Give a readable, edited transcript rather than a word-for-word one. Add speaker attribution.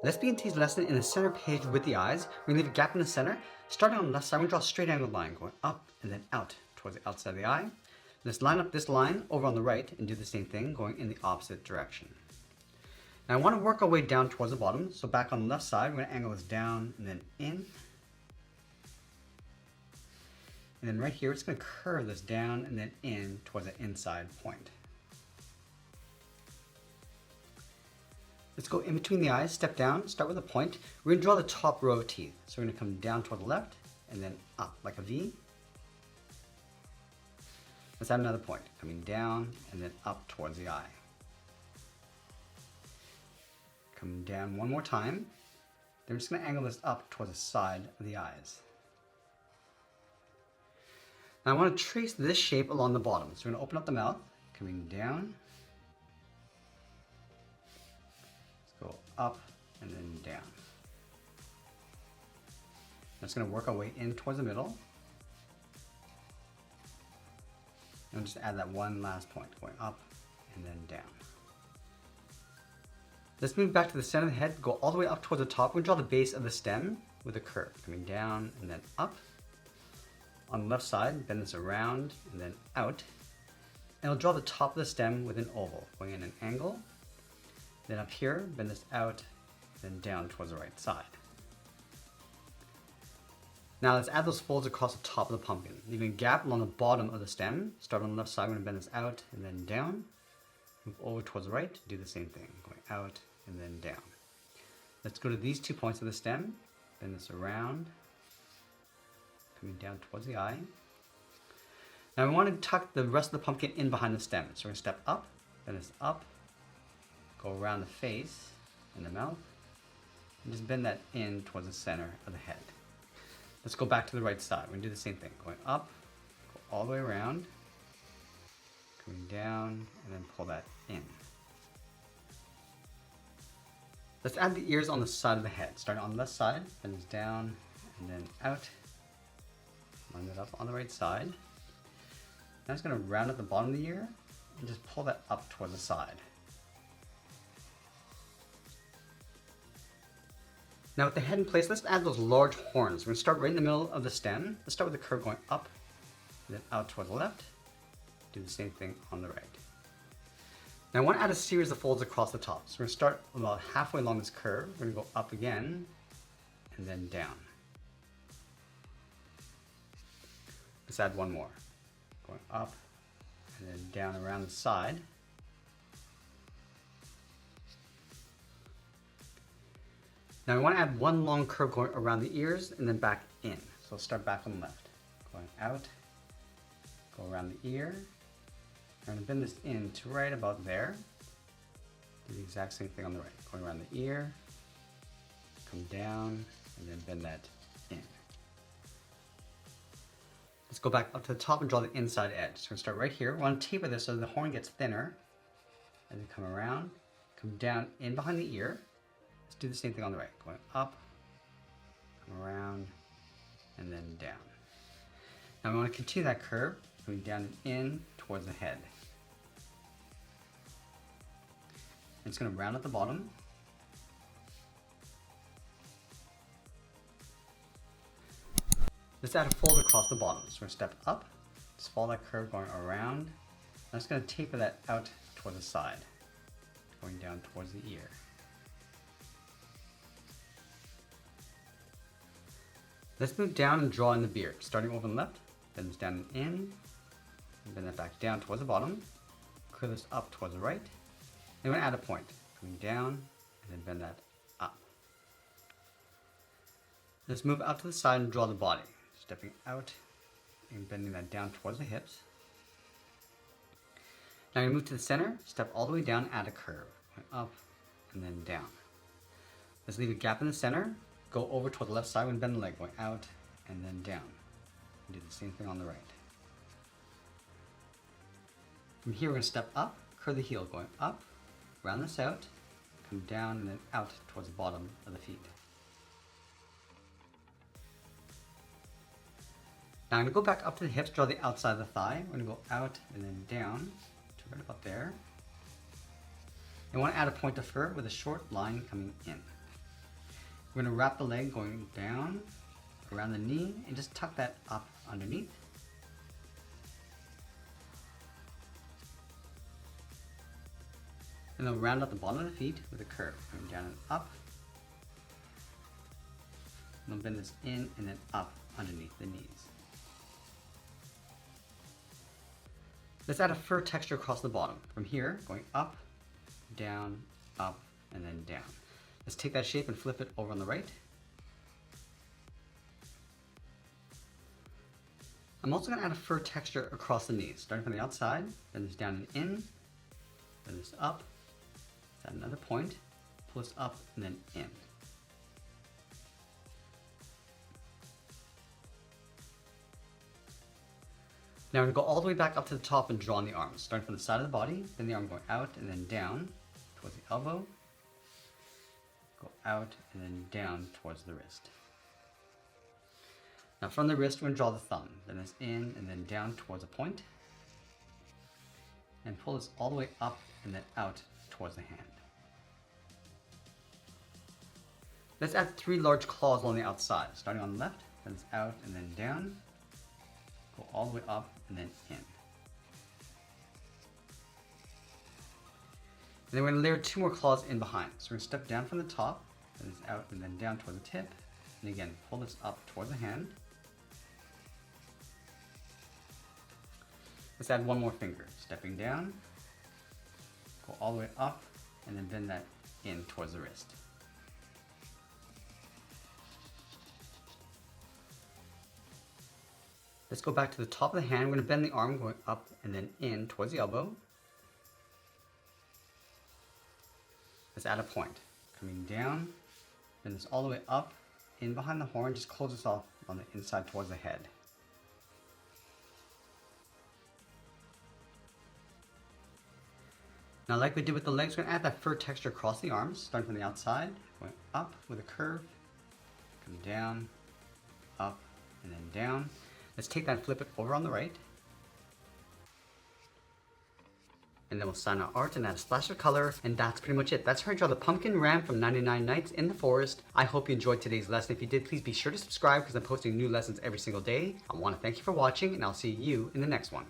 Speaker 1: Let's begin today's lesson in the center page with the eyes. We're going to leave a gap in the center. Starting on the left side, we're going to draw a straight angled line going up and then out towards the outside of the eye. Let's line up this line over on the right and do the same thing going in the opposite direction. Now I want to work our way down towards the bottom. So back on the left side, we're going to angle this down and then in. And then right here, it's going to curve this down and then in towards the inside point. Let's go in between the eyes, step down, start with a point. We're going to draw the top row of teeth. So we're going to come down toward the left and then up like a V. Let's add another point, coming down and then up towards the eye. Come down one more time. Then we're just going to angle this up towards the side of the eyes. Now I want to trace this shape along the bottom. So we're going to open up the mouth, coming down. Go up and then down. That's going to work our way in towards the middle. And just add that one last point, going up and then down. Let's move back to the center of the head, go all the way up towards the top. We're going to draw the base of the stem with a curve, coming down and then up. On the left side, bend this around and then out. And we'll draw the top of the stem with an oval, going in an angle. Then up here, bend this out, then down towards the right side. Now let's add those folds across the top of the pumpkin, leaving a gap along the bottom of the stem. Start on the left side, we're going to bend this out and then down. Move over towards the right, do the same thing, going out and then down. Let's go to these 2 points of the stem, bend this around, coming down towards the eye. Now we want to tuck the rest of the pumpkin in behind the stem. So we're going to step up, bend this up, go around the face and the mouth, and just bend that in towards the center of the head. Let's go back to the right side. We're going to do the same thing. Going up, go all the way around, coming down, and then pull that in. Let's add the ears on the side of the head. Starting on the left side, bend this down, and then out. Line that up on the right side. Now it's going to round at the bottom of the ear, and just pull that up towards the side. Now with the head in place, let's add those large horns. We're going to start right in the middle of the stem. Let's start with the curve going up, then out towards the left. Do the same thing on the right. Now I want to add a series of folds across the top. So we're going to start about halfway along this curve. We're going to go up again, and then down. Let's add one more. Going up, and then down around the side. Now we want to add one long curve going around the ears and then back in. So let's start back on the left. Going out, go around the ear. I'm going to bend this in to right about there. Do the exact same thing on the right. Going around the ear, come down, and then bend that in. Let's go back up to the top and draw the inside edge. So we're going to start right here. We want to taper this so the horn gets thinner. And then come around, come down in behind the ear. Let's do the same thing on the right. Going up, come around, and then down. Now we want to continue that curve, going down and in towards the head. And it's going to round at the bottom. Let's add a fold across the bottom. So we're going to step up, just follow that curve going around. I'm just going to taper that out towards the side, going down towards the ear. Let's move down and draw in the beard. Starting over on the left, bend this down and in, and bend that back down towards the bottom. Curve this up towards the right. Then we're going to add a point, coming down, and then bend that up. Let's move out to the side and draw the body. Stepping out and bending that down towards the hips. Now I'm going to move to the center, step all the way down, add a curve, going up and then down. Let's leave a gap in the center. Go over toward the left side and bend the leg, going out and then down. And do the same thing on the right. From here, we're going to step up, curve the heel, going up, round this out, come down, and then out towards the bottom of the feet. Now I'm going to go back up to the hips, draw the outside of the thigh. We're going to go out and then down to right about there. I want to add a point of fur with a short line coming in. We're going to wrap the leg going down, around the knee, and just tuck that up underneath. And then round out the bottom of the feet with a curve, going down and up. And then bend this in and then up underneath the knees. Let's add a fur texture across the bottom. From here, going up, down, up, and then down. Let's take that shape and flip it over on the right. I'm also going to add a fur texture across the knees, starting from the outside, then this down and in, then this up, let's add another point, pull this up, and then in. Now we're going to go all the way back up to the top and draw on the arms, starting from the side of the body, then the arm going out and then down towards the elbow, go out and then down towards the wrist. Now from the wrist, we're going to draw the thumb, then this in and then down towards a point, and pull this all the way up and then out towards the hand. Let's add 3 large claws along the outside, starting on the left, then it's out and then down, go all the way up and then in. And then we're going to layer 2 more claws in behind. So we're going to step down from the top, then it's out and then down toward the tip, and again pull this up towards the hand. Let's add 1 more finger, stepping down, go all the way up, and then bend that in towards the wrist. Let's go back to the top of the hand. We're going to bend the arm going up and then in towards the elbow. Let's add a point. Coming down, bend this all the way up, in behind the horn, just close this off on the inside towards the head. Now like we did with the legs, we're going to add that fur texture across the arms, starting from the outside, going up with a curve, come down, up, and then down. Let's take that and flip it over on the right. And then we'll sign our art and add a splash of color, and that's pretty much it. That's how I draw the pumpkin ram from 99 Nights in the Forest. I hope you enjoyed today's lesson. If you did, please be sure to subscribe because I'm posting new lessons every single day. I want to thank you for watching, and I'll see you in the next one.